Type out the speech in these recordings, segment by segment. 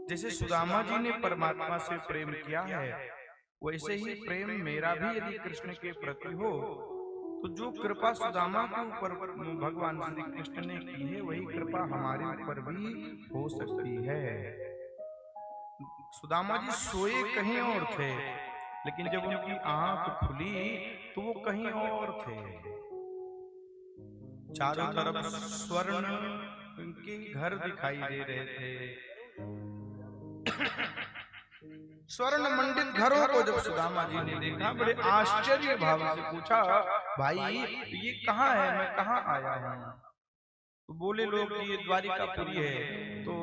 जैसे सुदामा जी ने परमात्मा से प्रेम किया है, वैसे ही प्रेम मेरा भी यदि कृष्ण के प्रति हो तो जो कृपा सुदामा के ऊपर भगवान श्री कृष्ण ने की है, वही कृपा हमारे ऊपर भी हो सकती है। सुदामा जी सोए कहीं और थे, लेकिन जब उनकी आंख खुली तो वो कहीं और थे। चारों तरफ स्वर्ण के घर दिखाई दे रहे थे। स्वर्ण मंडित घरों को जब सुदामा जी ने देखा, बड़े आश्चर्य भाव से पूछा, भाई ये कहाँ है, मैं कहाँ आया हूँ? तो बोले लोग ये द्वारिकापुरी है। तो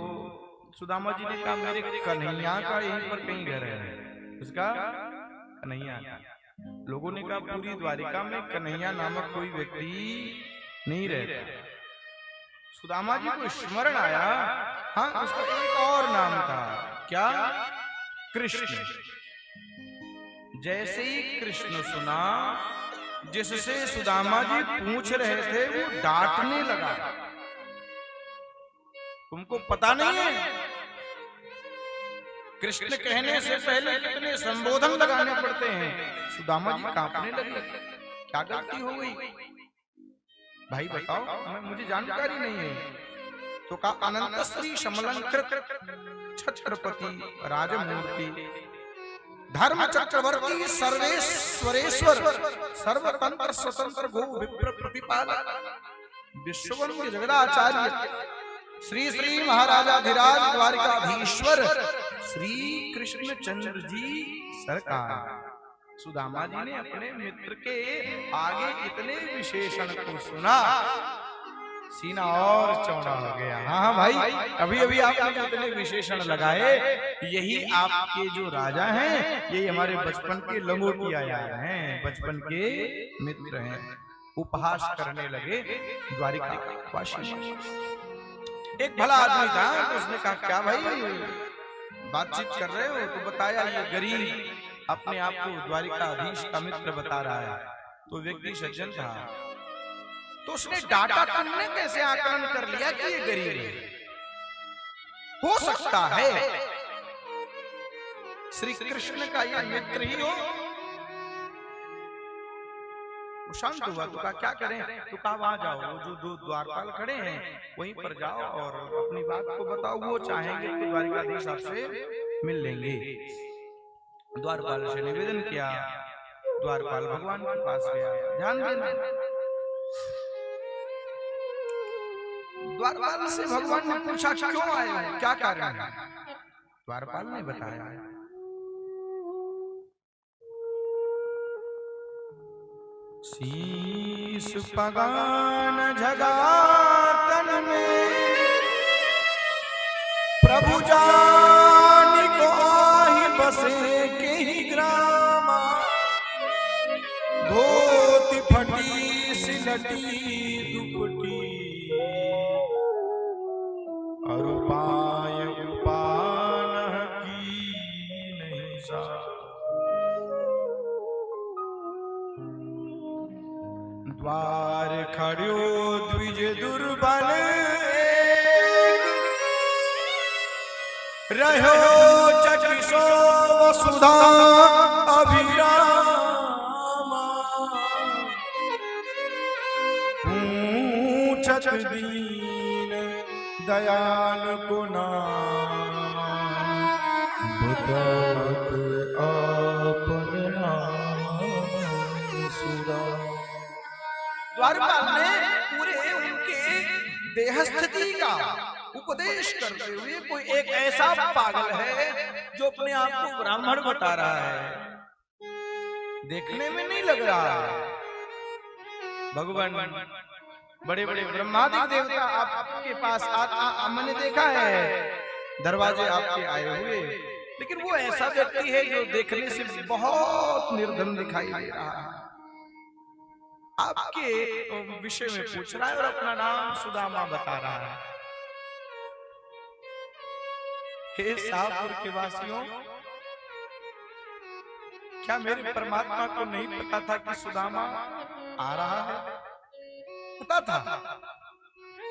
सुदामा जी ने कहा, मेरे कन्हैया का यहीं पर कहीं घर है। उसका कन्हैया। लोगों ने कहा, पूरी द्वारिका में कन्हैया नामक कोई व्यक्ति नहीं रहता। सुदामा जी को स्मरण आया, हाँ उसका एक और नाम था, क्या? कृष्ण। जैसे ही कृष्ण सुना, जिससे सुदामा जी पूछ रहे थे वो डांटने लगा, तुमको पता नहीं है कृष्ण कहने से पहले कितने संबोधन लगाने पड़ते हैं? सुदामा जी कांपने लगे, क्या गलती हो गई भाई बताओ, मुझे जानकारी नहीं है। तो कहा, अनंत श्री समलंकृत छत्रपति राजमूर्ति धर्म चक्रवर्ती सर्वेश्वरेश्वर सर्वतंत्र स्वतंत्र गो विप्र प्रतिपालक विश्ववंद्य जगदाचार्य श्री श्री महाराजाधिराज द्वारिकाधीश्वर श्री कृष्ण चंद्र जी सरकार। सुदामा जी ने अपने मित्र के आगे इतने विशेषण को सुना, सीना और चौड़ा हो गया। हाँ भाई, अभी अभी आपने जो इतने विशेषण लगाए, यही आपके जो राजा हैं, यही हमारे बचपन के लंगोटिया यार हैं, बचपन के मित्र हैं। उपहास करने लगे द्वारिका वासी। एक भला आदमी था, तो उसने कहा, क्या भाई बातचीत कर रहे हो? तो बताया, ये गरीब अपने आप को द्वारिकाधीश का मित्र बता रहा है। तो व्यक्ति सज्जन था, तो उसने डाटा, तुमने कैसे आकलन कर लिया कि ये गरीब है? हो सकता है श्री कृष्ण का ये मित्र ही हो। वो शांत हुआ, तो कहा क्या करें? तो कहा, वहां जाओ, वो जो दो द्वारपाल खड़े हैं वहीं पर जाओ और अपनी बात को बताओ, वो चाहेंगे तो द्वारिकाधीश आपसे मिल लेंगे। द्वारपाल से निवेदन किया, द्वारपाल भगवान के पास गया। ध्यान देना, द्वारपाल से भगवान ने पूछा, क्यों आए हो, क्या कारण है? द्वारपाल ने बताया, शीश पगान जगातन में प्रभु जानी को आही बसे के ही ग्रामा, धोती फटी सिलटी दुपटी और उपाय उपान की नहीं सा। द्वार खड़ो द्विज दुर्बल रहो चकिसो वसुधा अभिरामा, पूछत दीन दयाल को नाम, बतावत आपन नाम सुरा। द्वारपाल ने पूरे उनके देहस्थिति का उपदेश करते हुए, कोई एक ऐसा पागल है जो अपने आप को ब्राह्मण बता रहा है, देखने में नहीं लग रहा है। भगवान बड़े बड़े ब्रह्मादि देवता आपके पास मैंने देखा है, दरवाजे आपके आए हुए, लेकिन वो ऐसा व्यक्ति है जो देखने से बहुत निर्धन दिखाई दे रहा है। आपके विषय में पूछ रहा है और अपना नाम सुदामा बता रहा है। हे शाहपुर के वासियों, क्या मेरे परमात्मा को नहीं पता था कि सुदामा आ रहा है? पता था,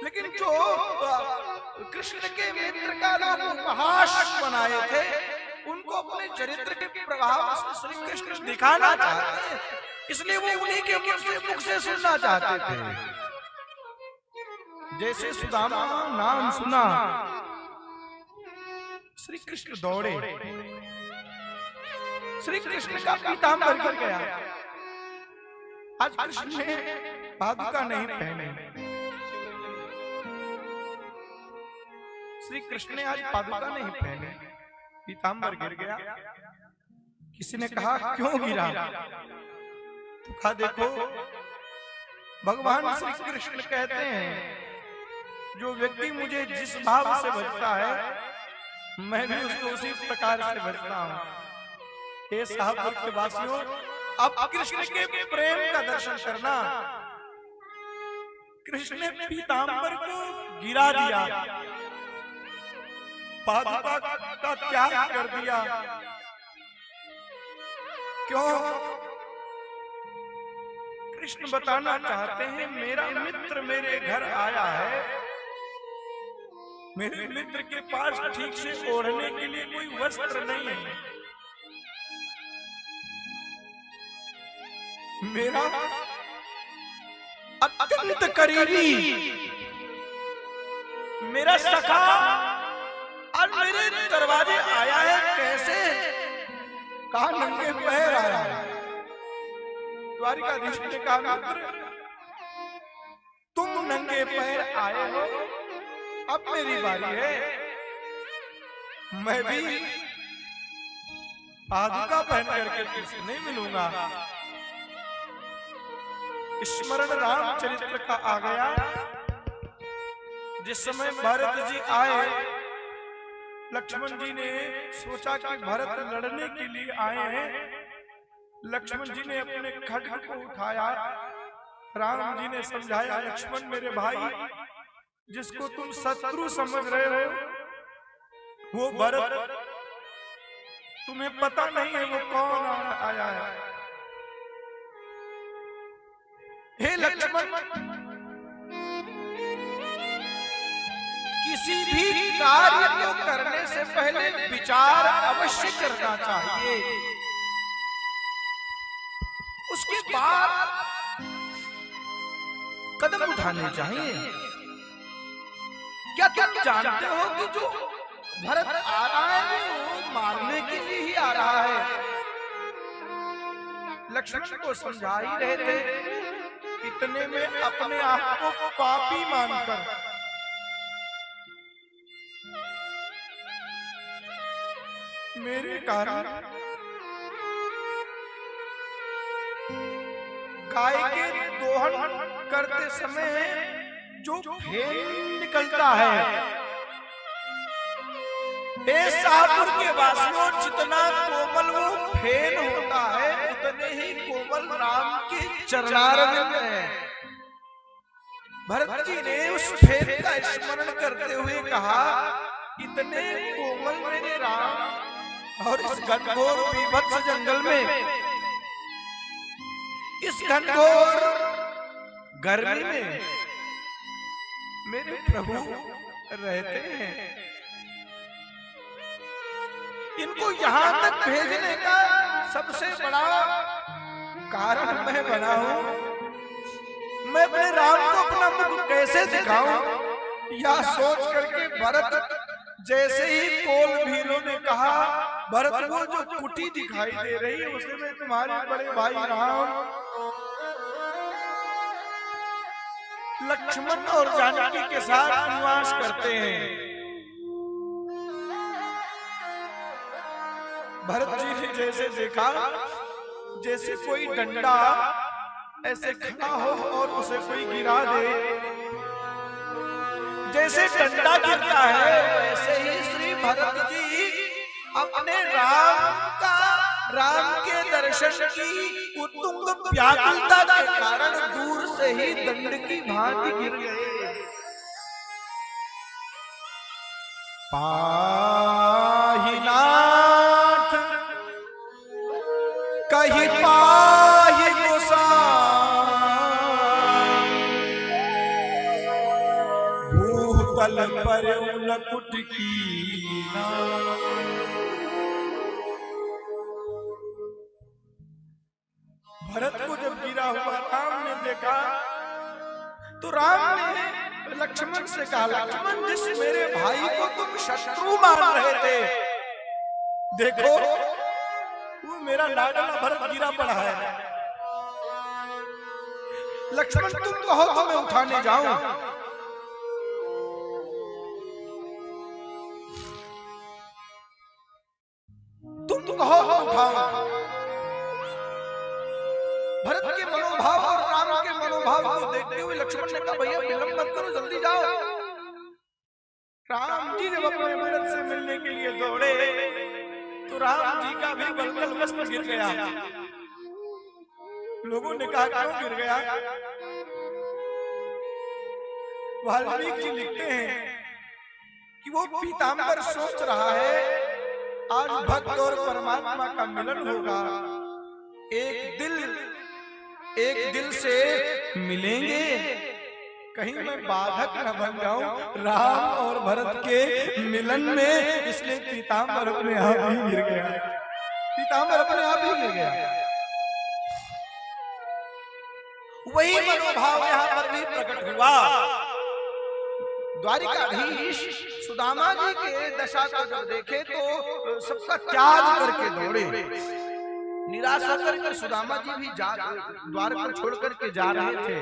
लेकिन जो कृष्ण के मित्र का लोग उपहास बनाए थे, उनको अपने चरित्र के प्रभाव से श्री कृष्ण दिखाना चाहते हैं, इसलिए वो उन्हीं के मुख से सुनना चाहते थे। जैसे सुदामा नाम सुना, श्री कृष्ण दौड़े, श्री कृष्ण का पीतांबर गिर गया। आज कृष्ण ने पादुका नहीं पहने, श्री कृष्ण ने आज पादुका नहीं पहने, पीतांबर गिर गया। किसी ने कहा क्यों गिरा? तो कहा देखो, भगवान श्री कृष्ण कहते हैं जो व्यक्ति मुझे जिस भाव से भजता है मैं भी उसको उसी प्रकार से भजता हूं। हे शाहपुर के वासियों, अब कृष्ण के प्रेम का दर्शन करना। कृष्ण ने पीतांबर को गिरा दिया, पादुका का त्याग कर दिया। क्यों? कृष्ण बताना चाहते हैं मेरा मित्र मेरे घर आया है, मेरे मित्र के पास ठीक से ओढ़ने के लिए कोई वस्त्र नहीं है, मेरा अत्यंत करीबी, मेरा सखा आज मेरे दरवाजे आया है। कैसे? कहा नंगे पैर आया है। द्वारिकाधीश ने कहा मित्र, तुम नंगे पैर आए हो, अब मेरी बारी है, मैं भी पादुका पहन करके तुमसे नहीं मिलूंगा। स्मरण रामचरित्र का आ गया। जिस समय भरत जी आए, लक्ष्मण जी ने सोचा कि भरत लड़ने के लिए आए हैं। लक्ष्मण जी ने अपने खड्ग को उठाया, राम जी ने समझाया, लक्ष्मण मेरे भाई, जिसको तुम शत्रु समझ रहे हो वो भरत, तुम्हें पता नहीं है वो कौन आया है। हे लक्ष्मण, किसी भी कार्य को करने से पहले विचार अवश्य करना चाहिए, उसके बाद कदम उठाने चाहिए। क्या तुम जानते हो कि जो भरत आ रहा है वो मारने के लिए ही आ रहा है? लक्ष्मण को समझा ही रहे थे, इतने में अपने आप को पापी मानकर मेरे कारण गाय के दोहन करते समय जो फेन निकलता है, हे शाहपुर के वासियों, जितना कोमल वो फेन होता है उतने ही कोमल राम के चरणारविंद हैं। भरत जी ने उस फेन का स्मरण करते हुए कहा, इतने कोमल मेरे राम, और इस घनघोर बीभत्स जंगल में, इस घनघोर गर्मी में मेरे प्रभु रहते हैं। इनको यहां तक भेजने का सबसे बड़ा कारण मैं बना हूं। मैं अपने राम को अपना मुख कैसे दिखाऊं, या सोच करके भरत, जैसे ही कोल भीलों ने कहा, भरत वो जो कुटी दिखाई दे रही है उसे मैं तुम्हारे बड़े भाई राम, लक्ष्मण और जानकी के साथ निवास करते हैं। भरत जी ने जैसे देखा, जैसे कोई डंडा ऐसे खड़ा हो और उसे कोई गिरा दे, जैसे डंडा गिरता है वैसे ही श्री भरत जी अपने राम के दर्शन की उत्तुंग व्याकुलता के कारण दूर से ही दंड की भांति गिर गए। पाहि नाथ कहीं पाहि गोसाई, पर लकुट की भरत को जब गिरा हुआ राम ने देखा तो राम ने लक्ष्मण से कहा, लक्ष्मण जिस मेरे भाई को तुम शत्रु मान रहे थे, देखो वो मेरा लाडला भरत गिरा पड़ा है। लक्ष्मण तुम कहो तो मैं उठाने जाऊं। तुम कहो तो उठाऊं। भरत के मनोभाव और राम के मनोभाव को देखते हुए लक्ष्मण ने कहा, भैया विलंब मत करो, जल्दी जाओ। राम जी जब अपने भरत से मिलने के लिए दौड़े तो राम जी का भी बलकल वस्त्र गिर गया। लोगों ने कहा क्यों गिर गया? वाल्मीकि जी लिखते हैं कि वो पीताम्बर सोच रहा है आज भक्त और परमात्मा का मिलन होगा, एक दिल से मिलेंगे, कहीं मैं बाधक न बन जाऊं राम और भरत के मिलन में। इसलिए पीताम्बर अपने आप ही गिर गया। पीताम्बर अपने आप ही गिर गया। वही मनोभाव यहाँ पर भी प्रकट हुआ। द्वारिकाधीश सुदामा जी के दशा को जब देखे तो सबका त्याग करके दौड़े। निराश होकर के सुदामा जी भी द्वार को छोड़ करके जा रहे थे।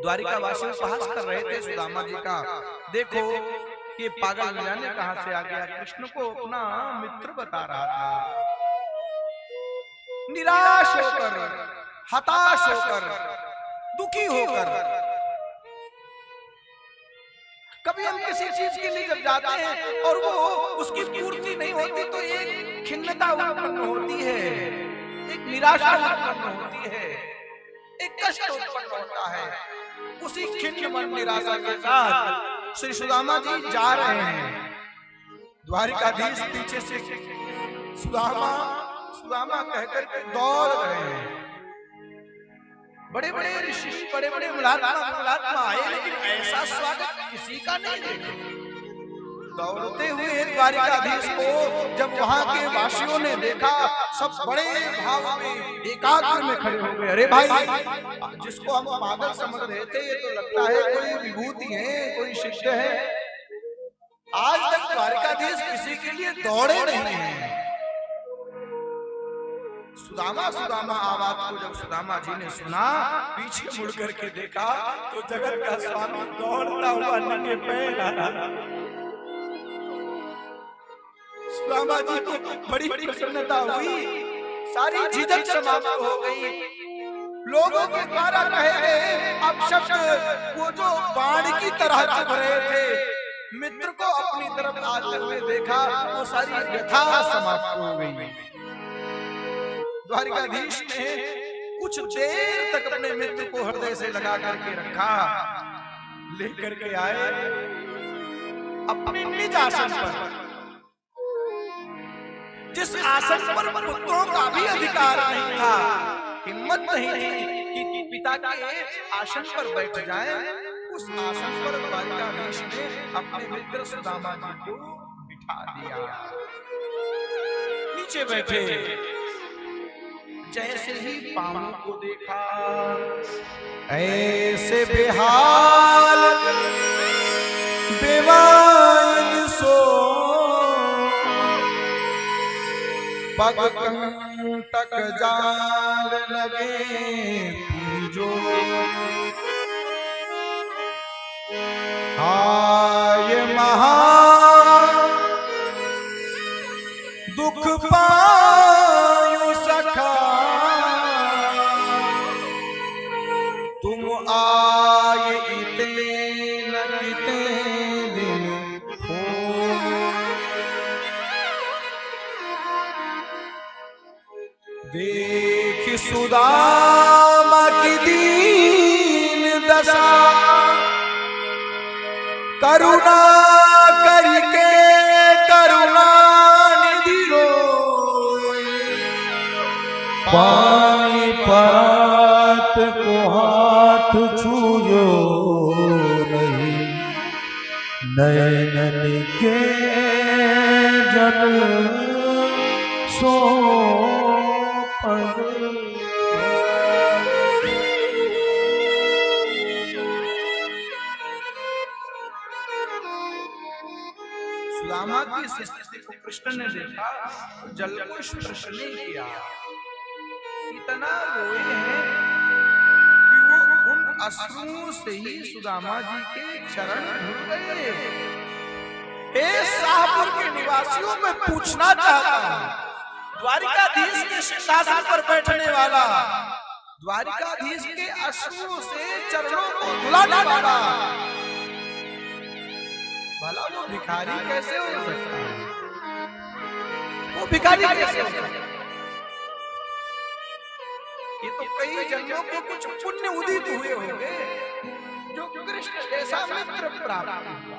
द्वारिका वासी उपहास कर रहे थे सुदामा जी का, देखो ये पागल न जाने कहां से आ गया, कृष्ण को अपना मित्र बता रहा था। निराश होकर, हताश होकर, दुखी होकर, कभी हम किसी चीज के लिए जब जाते हैं और वो उसकी पूर्ति नहीं होती तो एक खिन्नता उत्पन्न होती है, एक निराशा उत्पन्न होती है, एक कष्ट उत्पन्न होता है। उसी खिन्न मन निराशा के साथ श्री सुदामा जी जा रहे हैं। द्वारिकाधीश पीछे से सुदामा सुदामा कहकर के दौड़ रहे हैं। बड़े बड़े ऋषि, बड़े बड़े मुलात्मा आए, लेकिन ऐसा स्वागत किसी का नहीं देखे। दौड़ते हुए द्वारिकाधीश को जब वहां के वासियों ने देखा, सब बड़े भाव में एकाग्र में खड़े हो गए। अरे भाई, जिसको हम पागल समझ रहे थे ये तो लगता है कोई विभूति है, कोई सिद्ध है। आज तक द्वारिकाधीश किसी के लिए दौड़े नहीं हैं। सुदामा सुदामा आवाज को जब सुदामा जी ने सुना, पीछे मुड़ करके देखा तो जगत का स्वामी दौड़ता हुआ नंगे पैर आ रहा। सुदामा जी को बड़ी प्रसन्नता हुई, सारी झिझक समाप्त हो गई। लोगों के द्वारा कहे गए अपशब्द वो जो बाण की तरह चुभ रहे थे, मित्र को अपनी तरफ आते हुए देखा, वो सारी व्यथा समाप्त हो गई। द्वारिकाधीश ने कुछ देर तक अपने मित्र को हृदय से लगा करके रखा, लेकर के आए अपने निज आसन पर, जिस आसन पर पुत्रों का भी अधिकार नहीं था। हिम्मत नहीं थी कि पिता के आसन पर बैठ जाए। उस आसन पर द्वारिकाधीश ने अपने मित्र सुदामा जी को बिठा दिया। नीचे बैठे, जैसे ही पांवों को देखा ऐसे बेहाल बेवान सो, पग कंटक जाल लगे पूजो। हाय महा दुख पायो सखा, तुम आए इते न किते दिन हो। देख सुदामा की दीन दशा, करुणा करके करुणा निधि रोए। पानी परात को हाथ छूयो नहीं, नयन के जल सो सुदामा की इस स्थिति को कृष्ण ने देखा तो जल को स्पर्श नहीं किया। इतना रोए हैं कि वो उन अश्रुओं से ही सुदामा जी के चरण धुल गए। हे शाहपुर के निवासियों, मैं पूछना चाहता हूं, द्वारिकाधीश के सिंहासन पर बैठने वाला, द्वारिकाधीश के अश्रुओं से चरणों को धुलाने वाला, भला वो भिखारी कैसे हो सकता है? वो भिखारी कैसे हो सकता है? ये तो कई जन्मों के कुछ पुण्य उदित हुए होंगे जो कृष्ण जैसा मित्र प्राप्त हुआ।